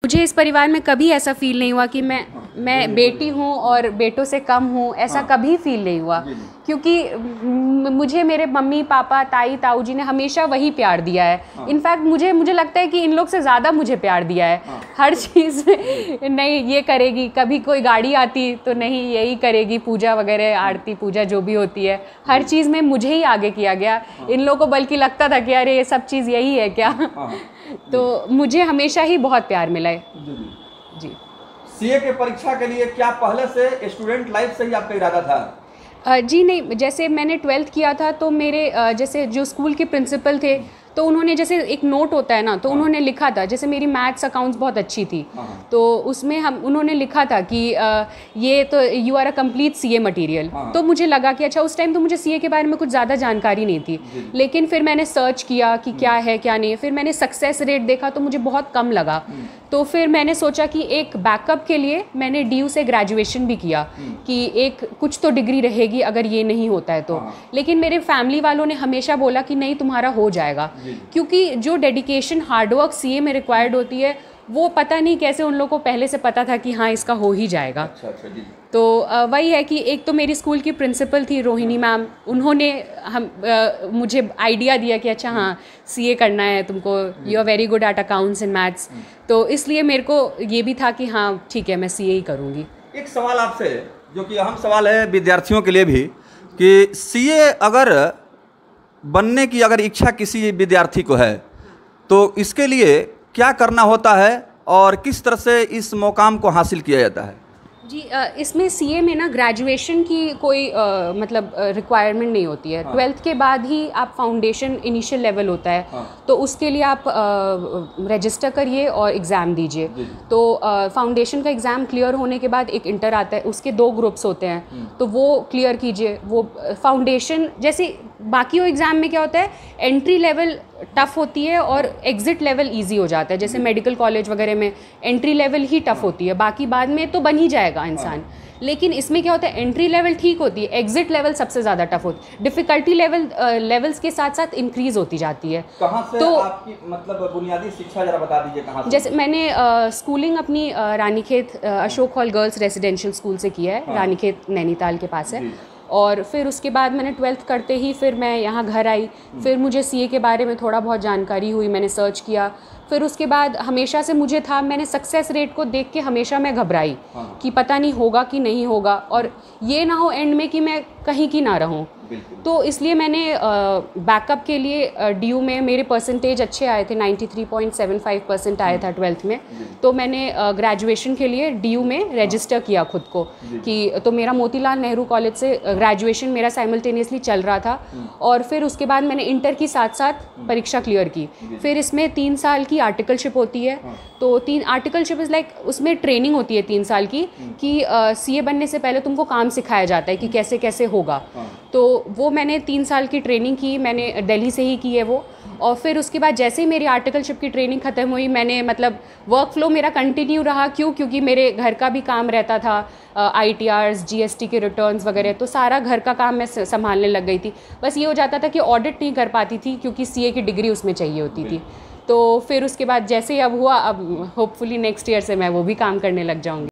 मुझे इस परिवार में कभी ऐसा फ़ील नहीं हुआ कि मैं बेटी हूँ और बेटों से कम हूँ, ऐसा कभी फ़ील नहीं हुआ। क्योंकि मुझे मेरे मम्मी पापा ताई ताऊ जी ने हमेशा वही प्यार दिया है। इनफैक्ट मुझे लगता है कि इन लोग से ज़्यादा मुझे प्यार दिया है। हर चीज़ में नहीं ये करेगी, कभी कोई गाड़ी आती तो नहीं यही करेगी, पूजा वगैरह आरती पूजा जो भी होती है हर चीज़ में मुझे ही आगे किया गया। इन लोगों को बल्कि लगता था कि अरे ये सब चीज़ यही है क्या। तो मुझे हमेशा ही बहुत प्यार मिला है। जी। सीए के परीक्षा के लिए क्या पहले से स्टूडेंट लाइफ से ही आपका इरादा था? जी नहीं, जैसे मैंने 12th किया था तो मेरे जैसे जो स्कूल के प्रिंसिपल थे तो उन्होंने जैसे एक नोट होता है ना, तो उन्होंने लिखा था, जैसे मेरी मैथ्स अकाउंट्स बहुत अच्छी थी तो उसमें उन्होंने लिखा था कि ये तो you are a complete CA material. तो मुझे लगा कि अच्छा, उस टाइम तो मुझे सीए के बारे में कुछ ज़्यादा जानकारी नहीं थी, लेकिन फिर मैंने सर्च किया कि क्या है क्या नहीं है। फिर मैंने सक्सेस रेट देखा तो मुझे बहुत कम लगा। तो फिर मैंने सोचा कि एक बैकअप के लिए मैंने DU से ग्रेजुएशन भी किया कि एक कुछ तो डिग्री रहेगी अगर ये नहीं होता है तो। लेकिन मेरे फैमिली वालों ने हमेशा बोला कि नहीं तुम्हारा हो जाएगा, क्योंकि जो डेडिकेशन हार्डवर्क सीए में रिक्वायर्ड होती है वो पता नहीं कैसे उन लोगों को पहले से पता था कि हाँ इसका हो ही जाएगा। अच्छा जी। तो वही है कि एक तो मेरी स्कूल की प्रिंसिपल थी रोहिणी मैम, उन्होंने मुझे आइडिया दिया कि अच्छा हाँ सीए करना है तुमको, you are very good at accounts and maths. तो इसलिए मेरे को ये भी था कि हाँ ठीक है मैं सीए ही करूँगी। एक सवाल आपसे जो कि अहम सवाल है विद्यार्थियों के लिए भी, कि सीए अगर बनने की अगर इच्छा किसी विद्यार्थी को है तो इसके लिए क्या करना होता है और किस तरह से इस मुकाम को हासिल किया जाता है? जी, इसमें सीए में ना ग्रेजुएशन की कोई मतलब रिक्वायरमेंट नहीं होती है। 12th के बाद ही आप फाउंडेशन इनिशियल लेवल होता है तो उसके लिए आप रजिस्टर करिए और एग्ज़ाम दीजिए। तो फाउंडेशन का एग्ज़ाम क्लियर होने के बाद एक इंटर आता है, उसके 2 ग्रुप्स होते हैं तो वो क्लियर कीजिए। वो फाउंडेशन जैसे बाकी वो एग्ज़ाम में क्या होता है, एंट्री लेवल टफ़ होती है और एग्ज़िट लेवल इजी हो जाता है। जैसे मेडिकल कॉलेज वगैरह में एंट्री लेवल ही टफ़ होती है, बाकी बाद में तो बन ही जाएगा इंसान। लेकिन इसमें क्या होता है, एंट्री लेवल ठीक होती है, एग्ज़िट लेवल सबसे ज़्यादा टफ होती है। डिफ़िकल्टी लेवल्स के साथ साथ इंक्रीज़ होती जाती है। कहाँ से तो आपकी मतलब बुनियादी शिक्षा जरा बता दीजिए कहाँ से? जैसे मैंने स्कूलिंग अपनी Ranikhet Ashok hall girls residential school से किया है। रानीखेत नैनीताल के पास है। और फिर उसके बाद मैंने 12th करते ही फिर मैं यहाँ घर आई। फिर मुझे सीए के बारे में थोड़ा बहुत जानकारी हुई, मैंने सर्च किया। फिर उसके बाद हमेशा से मुझे था, मैंने सक्सेस रेट को देख के हमेशा मैं घबराई कि पता नहीं होगा कि नहीं होगा और ये ना हो एंड में कि मैं कहीं की ना रहूं। तो इसलिए मैंने बैकअप के लिए DU में मेरे परसेंटेज अच्छे आए थे, 93.75% आया था 12th में। तो मैंने ग्रेजुएशन के लिए DU में रजिस्टर किया खुद को कि तो मेरा मोतीलाल नेहरू कॉलेज से ग्रेजुएशन मेरा साइमल्टेनियसली चल रहा था। और फिर उसके बाद मैंने इंटर की साथ साथ परीक्षा क्लियर की। फिर इसमें 3 साल की आर्टिकलशिप होती है। तो 3 आर्टिकलशिप इज़ लाइक उसमें ट्रेनिंग होती है 3 साल की कि सीए बनने से पहले तुमको काम सिखाया जाता है कि कैसे कैसे होगा। तो वो मैंने 3 साल की ट्रेनिंग की, मैंने दिल्ली से ही की है वो। और फिर उसके बाद जैसे ही मेरी आर्टिकलशिप की ट्रेनिंग ख़त्म हुई, मैंने मतलब वर्क फ्लो मेरा कंटिन्यू रहा। क्योंकि मेरे घर का भी काम रहता था, ITRs GST के रिटर्न्स वगैरह, तो सारा घर का काम मैं संभालने लग गई थी। बस ये हो जाता था कि ऑडिट नहीं कर पाती थी क्योंकि सीए की डिग्री उसमें चाहिए होती थी। तो फिर उसके बाद जैसे ही अब हुआ, अब होपफुली नेक्स्ट ईयर से मैं वो भी काम करने लग जाऊँगी।